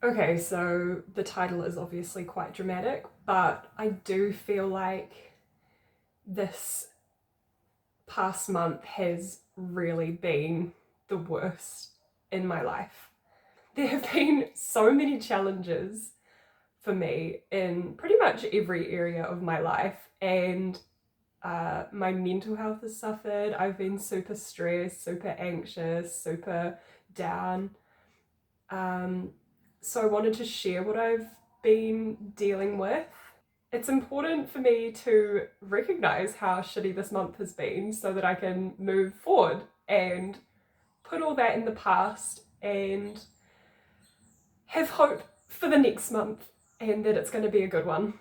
Okay, so the title is obviously quite dramatic, but I do feel like this past month has really been the worst in my life. There have been so many challenges for me in pretty much every area of my life, and my mental health has suffered. I've been super stressed, super anxious, super down. Um, so I wanted to share what I've been dealing with. It's important for me to recognize how shitty this month has been so that I can move forward and put all that in the past and have hope for the next month and that it's going to be a good one.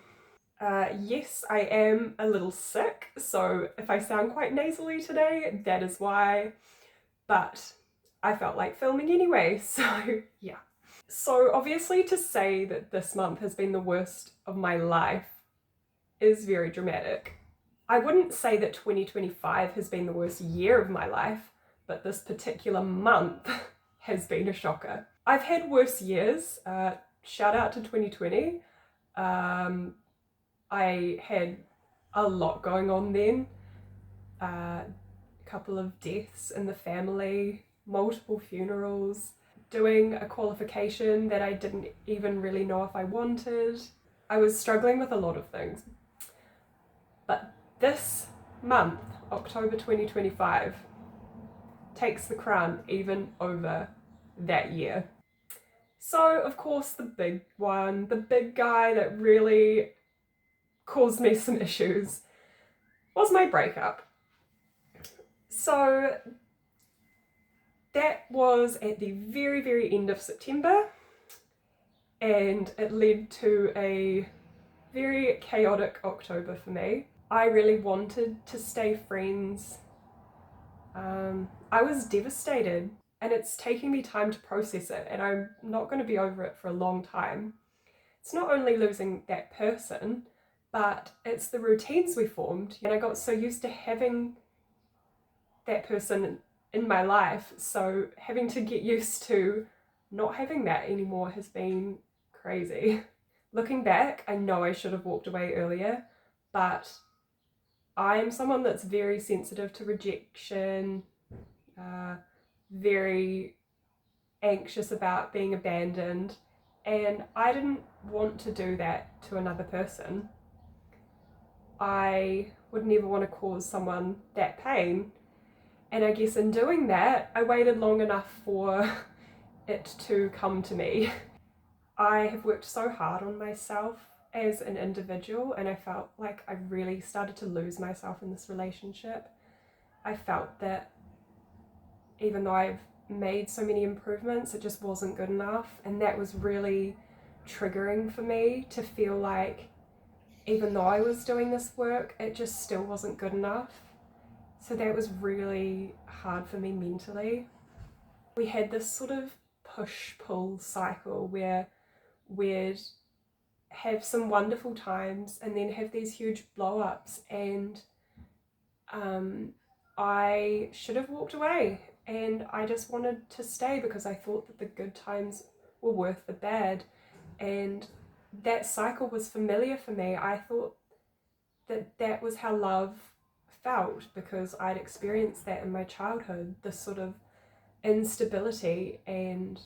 Yes, I am a little sick, so if I sound quite nasally today, that is why. But I felt like filming anyway, so yeah. So, obviously, to say that this month has been the worst of my life is very dramatic. I wouldn't say that 2025 has been the worst year of my life, but this particular month has been a shocker. I've had worse years. Shout out to 2020. Um, I had a lot going on then. A couple of deaths in the family, multiple funerals, doing a qualification that I didn't even really know if I wanted. I was struggling with a lot of things. But this month, October 2025, takes the crown even over that year. So, of course, the big one, the big guy that really caused me some issues, was my breakup. So, that was at the very, very end of September, and it led to a very chaotic October for me. I really wanted to stay friends. I was devastated, and it's taking me time to process it, and I'm not going to be over it for a long time. It's not only losing that person, but it's the routines we formed. And I got so used to having that person in my life, so having to get used to not having that anymore has been crazy. Looking back, I know I should have walked away earlier, but I am someone that's very sensitive to rejection, uh, very anxious about being abandoned, and I didn't want to do that to another person. I would never want to cause someone that pain, and I guess in doing that, I waited long enough for it to come to me. I have worked so hard on myself as an individual, and I felt like I really started to lose myself in this relationship. I felt that even though I've made so many improvements, it just wasn't good enough. And that was really triggering for me to feel like even though I was doing this work, it just still wasn't good enough. So that was really hard for me mentally. We had this sort of push pull cycle where we'd have some wonderful times and then have these huge blow ups. And um, I should have walked away, and I just wanted to stay because I thought that the good times were worth the bad. And that cycle was familiar for me. I thought that that was how love felt because I'd experienced that in my childhood, this sort of instability, and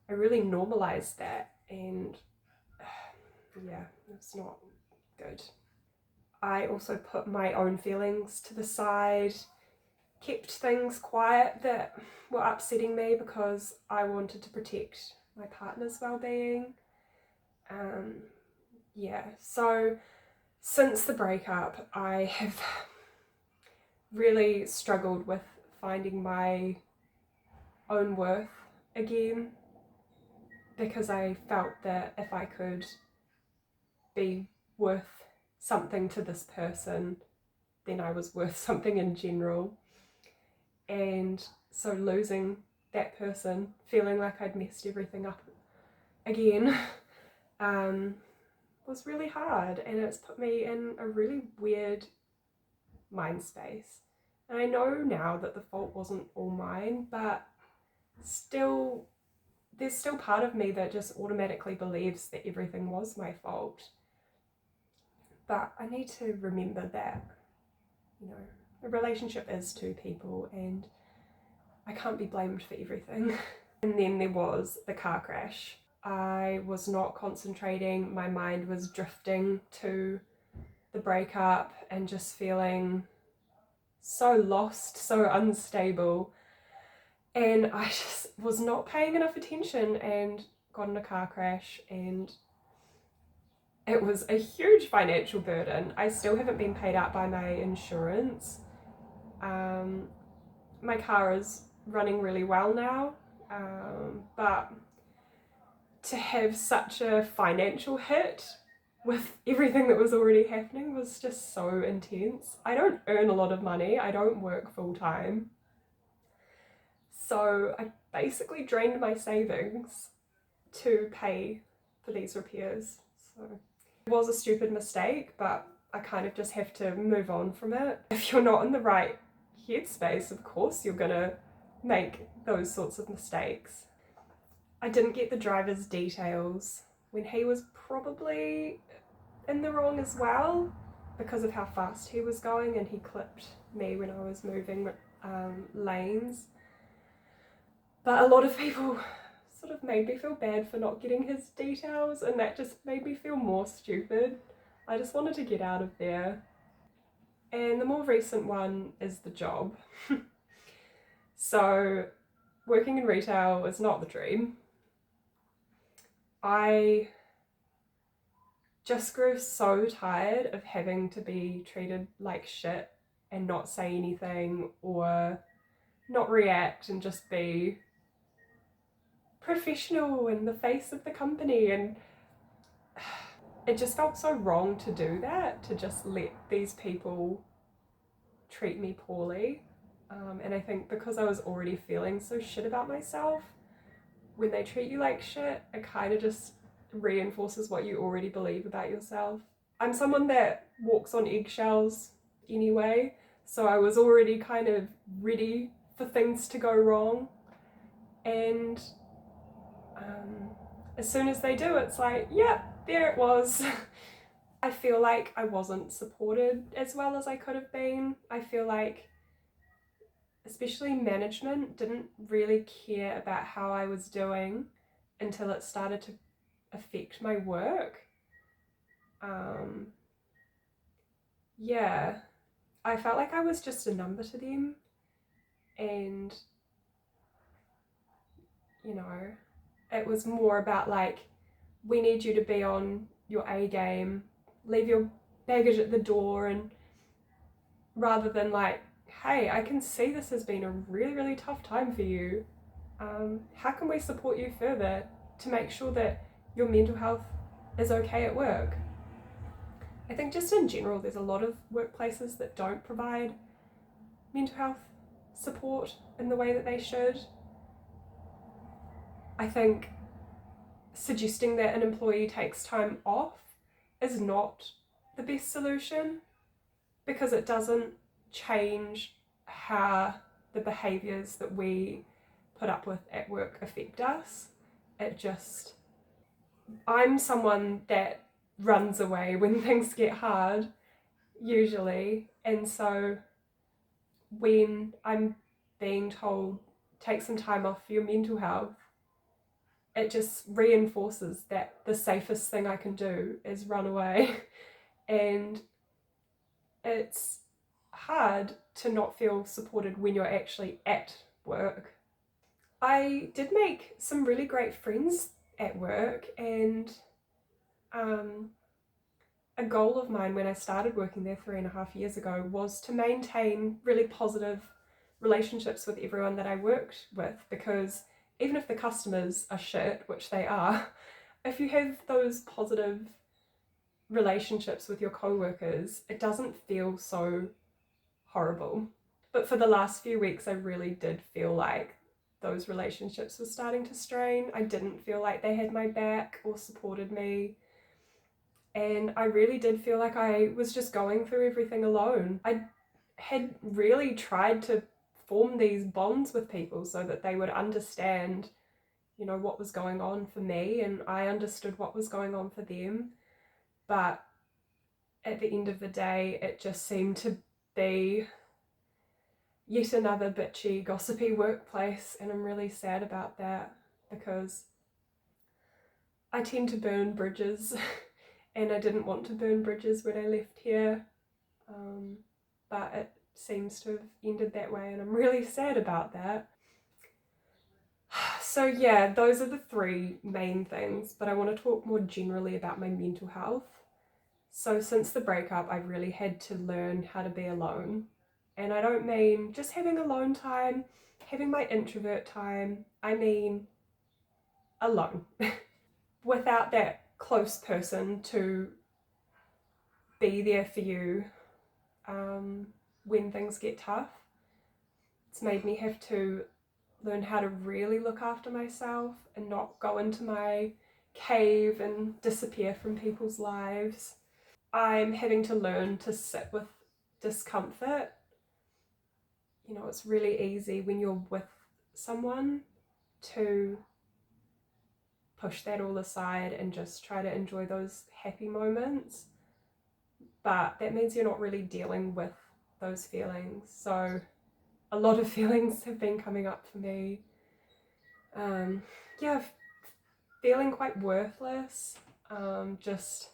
I really normalized that. And yeah, it's not good. I also put my own feelings to the side, kept things quiet that were upsetting me because I wanted to protect my partner's well-being. Um, yeah, so since the breakup, I have really struggled with finding my own worth again because I felt that if I could be worth something to this person, then I was worth something in general. And so losing that person, feeling like I'd messed everything up again, um, was really hard, and it's put me in a really weird mind space. And I know now that the fault wasn't all mine, but still, there's still part of me that just automatically believes that everything was my fault. But I need to remember that, you know, a relationship is two people and I can't be blamed for everything. And then there was the car crash. I was not concentrating, my mind was drifting to the breakup and just feeling so lost, so unstable. And I just was not paying enough attention and got in a car crash, and it was a huge financial burden. I still haven't been paid out by my insurance. My car is running really well now, but to have such a financial hit with everything that was already happening was just so intense. I don't earn a lot of money, I don't work full time. So I basically drained my savings to pay for these repairs. So it was a stupid mistake, but I kind of just have to move on from it. If you're not in the right headspace, of course you're gonna make those sorts of mistakes. I didn't get the driver's details when he was probably in the wrong as well because of how fast he was going, and he clipped me when I was moving lanes. But a lot of people sort of made me feel bad for not getting his details, and that just made me feel more stupid. I just wanted to get out of there. And the more recent one is the job. So working in retail is not the dream. I just grew so tired of having to be treated like shit and not say anything or not react and just be professional in the face of the company. And it just felt so wrong to do that, to just let these people treat me poorly. And I think because I was already feeling so shit about myself, when they treat you like shit, it kind of just reinforces what you already believe about yourself. I'm someone that walks on eggshells anyway, so I was already kind of ready for things to go wrong. And as soon as they do, it's like, yeah, there it was. I feel like I wasn't supported as well as I could have been. I feel like especially management didn't really care about how I was doing until it started to affect my work. Yeah, I felt like I was just a number to them, and you know, it was more about like, we need you to be on your A game, leave your baggage at the door, and rather than like, hey, I can see this has been a really, really tough time for you. How can we support you further to make sure that your mental health is okay at work? I think just in general, there's a lot of workplaces that don't provide mental health support in the way that they should. I think suggesting that an employee takes time off is not the best solution, because it doesn't change how the behaviours that we put up with at work affect us. It just, I'm someone that runs away when things get hard, usually, and so when I'm being told take some time off for your mental health, it just reinforces that the safest thing I can do is run away. And it's hard to not feel supported when you're actually at work. I did make some really great friends at work, and a goal of mine when I started working there 3.5 years ago was to maintain really positive relationships with everyone that I worked with, because even if the customers are shit, which they are, if you have those positive relationships with your co-workers, it doesn't feel so horrible. But for the last few weeks, I really did feel like those relationships were starting to strain. I didn't feel like they had my back or supported me. And I really did feel like I was just going through everything alone. I had really tried to form these bonds with people so that they would understand you know, what was going on for me, and I understood what was going on for them. But at the end of the day, it just seemed to be yet another bitchy, gossipy workplace, and I'm really sad about that because I tend to burn bridges and I didn't want to burn bridges when I left here, um, but it seems to have ended that way, and I'm really sad about that. So, yeah, those are the three main things, but I want to talk more generally about my mental health. So, since the breakup, I've really had to learn how to be alone. And I don't mean just having alone time, having my introvert time, I mean alone. Without that close person to be there for you um, when things get tough. It's made me have to learn how to really look after myself and not go into my cave and disappear from people's lives. I'm having to learn to sit with discomfort. You know, it's really easy when you're with someone to push that all aside and just try to enjoy those happy moments. But that means you're not really dealing with those feelings. So a lot of feelings have been coming up for me. Um, yeah, feeling quite worthless, just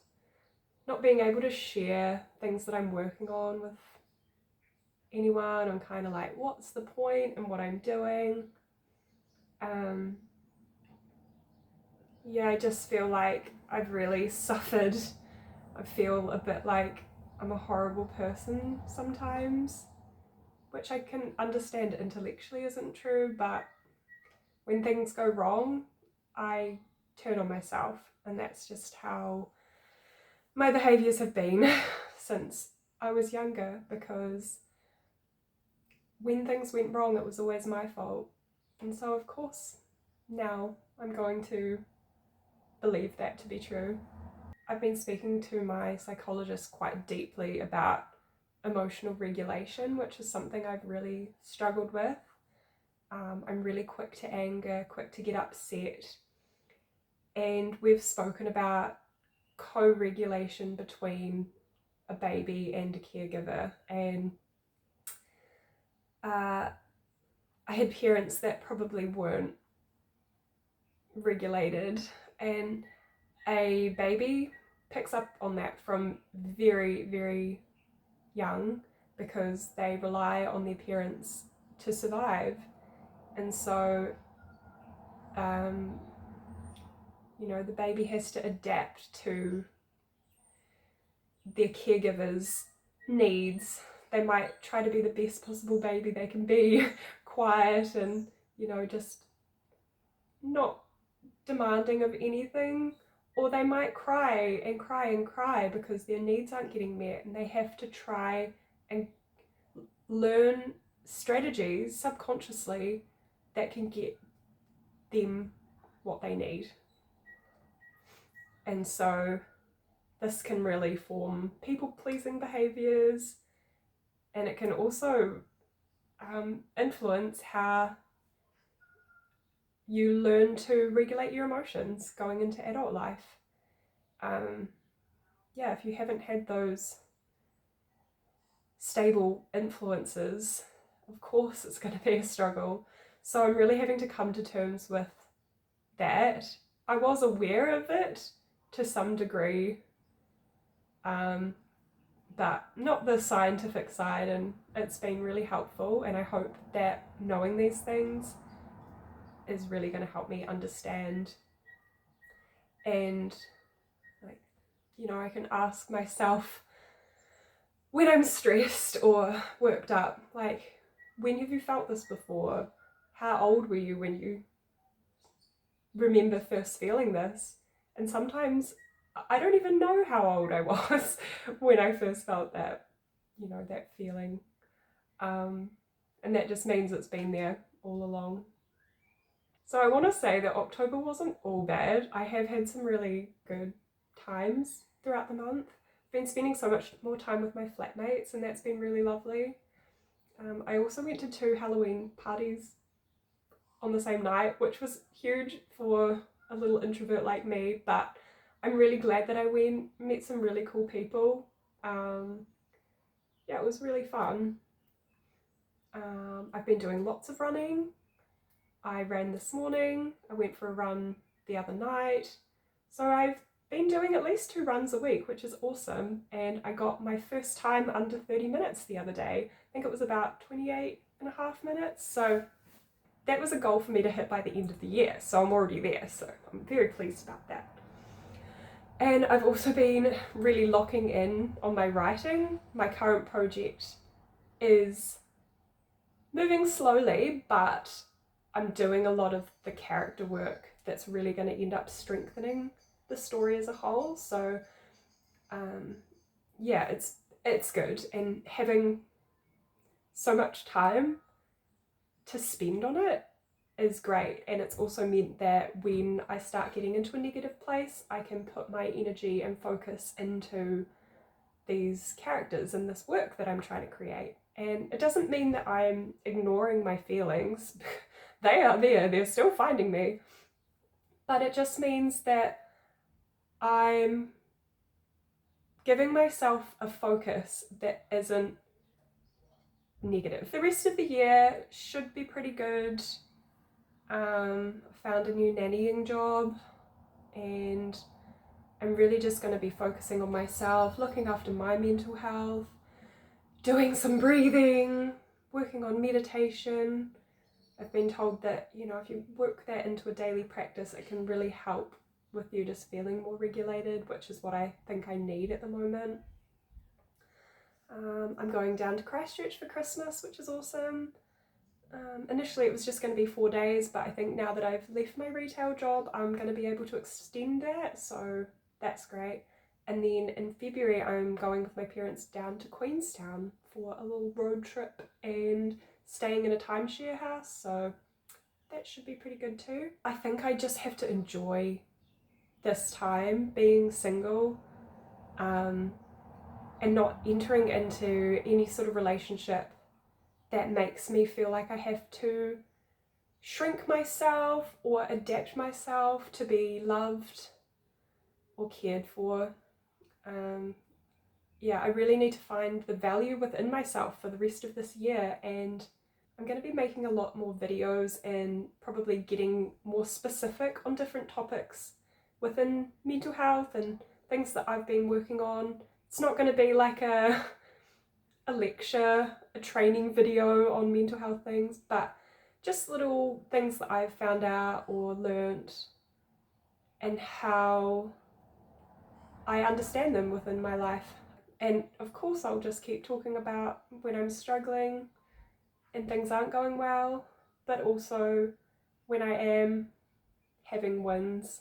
not being able to share things that I'm working on with anyone. I'm kind of like, what's the point in what I'm doing? Um, yeah, I just feel like I've really suffered. I feel a bit like I'm a horrible person sometimes, which I can understand intellectually isn't true, but when things go wrong, I turn on myself, and that's just how my behaviours have been since I was younger, because when things went wrong, it was always my fault. And so, of course, now I'm going to believe that to be true. I've been speaking to my psychologist quite deeply about emotional regulation, which is something I've really struggled with. I'm really quick to anger, quick to get upset, and we've spoken about co-regulation between a baby and a caregiver. And I had parents that probably weren't regulated, and a baby picks up on that from very, very young because they rely on their parents to survive. And so, um, you know, the baby has to adapt to their caregivers' needs. They might try to be the best possible baby they can be, quiet and, you know, just not demanding of anything. Or they might cry and cry and cry because their needs aren't getting met, and they have to try and learn strategies subconsciously that can get them what they need. And so this can really form people pleasing behaviors, and it can also influence how you learn to regulate your emotions going into adult life. Um, yeah, if you haven't had those stable influences, of course it's going to be a struggle. So I'm really having to come to terms with that. I was aware of it to some degree, um, but not the scientific side, and it's been really helpful. And I hope that knowing these things is really going to help me understand, and, like, you know, I can ask myself when I'm stressed or worked up, like, when have you felt this before? How old were you when you remember first feeling this? And sometimes I don't even know how old I was when I first felt that, you know, that feeling. Um, and that just means it's been there all along. So I want to say that October wasn't all bad. I have had some really good times throughout the month. I've been spending so much more time with my flatmates, and that's been really lovely. I also went to 2 Halloween parties on the same night, which was huge for a little introvert like me, but I'm really glad that I went, met some really cool people. Yeah, it was really fun. I've been doing lots of running. I ran this morning, I went for a run the other night. So I've been doing at least 2 runs a week, which is awesome. And I got my first time under 30 minutes the other day. I think it was about 28.5 minutes. So that was a goal for me to hit by the end of the year. So I'm already there. So I'm very pleased about that. And I've also been really locking in on my writing. My current project is moving slowly, but I'm doing a lot of the character work that's really going to end up strengthening the story as a whole. So yeah, it's good, and having so much time to spend on it is great. And it's also meant that when I start getting into a negative place, I can put my energy and focus into these characters and this work that I'm trying to create. And it doesn't mean that I'm ignoring my feelings. They are there, they're still finding me. But it just means that I'm giving myself a focus that isn't negative. The rest of the year should be pretty good. Found a new nannying job, and I'm really just going to be focusing on myself, looking after my mental health, doing some breathing, working on meditation. I've been told that, you know, if you work that into a daily practice, it can really help with you just feeling more regulated, which is what I think I need at the moment. I'm going down to Christchurch for Christmas, which is awesome. Initially it was just going to be 4 days, but I think now that I've left my retail job, I'm going to be able to extend that, so that's great. And then in February I'm going with my parents down to Queenstown for a little road trip and staying in a timeshare house, so that should be pretty good too. I think I just have to enjoy this time being single, and not entering into any sort of relationship that makes me feel like I have to shrink myself or adapt myself to be loved or cared for. Yeah, I really need to find the value within myself for the rest of this year, and I'm going to be making a lot more videos and probably getting more specific on different topics within mental health and things that I've been working on. It's not going to be like a lecture, a training video on mental health things, but just little things that I've found out or learnt and how I understand them within my life. And of course I'll just keep talking about when I'm struggling and things aren't going well, but also when I am having wins,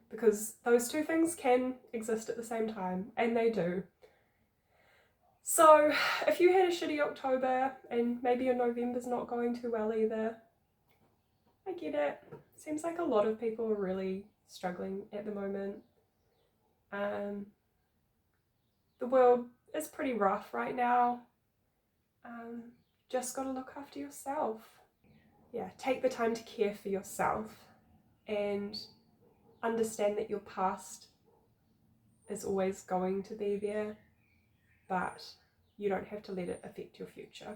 because those two things can exist at the same time, and they do. So if you had a shitty October and maybe your November's not going too well either, I get it. Seems like a lot of people are really struggling at the moment. The world is pretty rough right now. Just gotta look after yourself. Yeah, take the time to care for yourself and understand that your past is always going to be there, but you don't have to let it affect your future.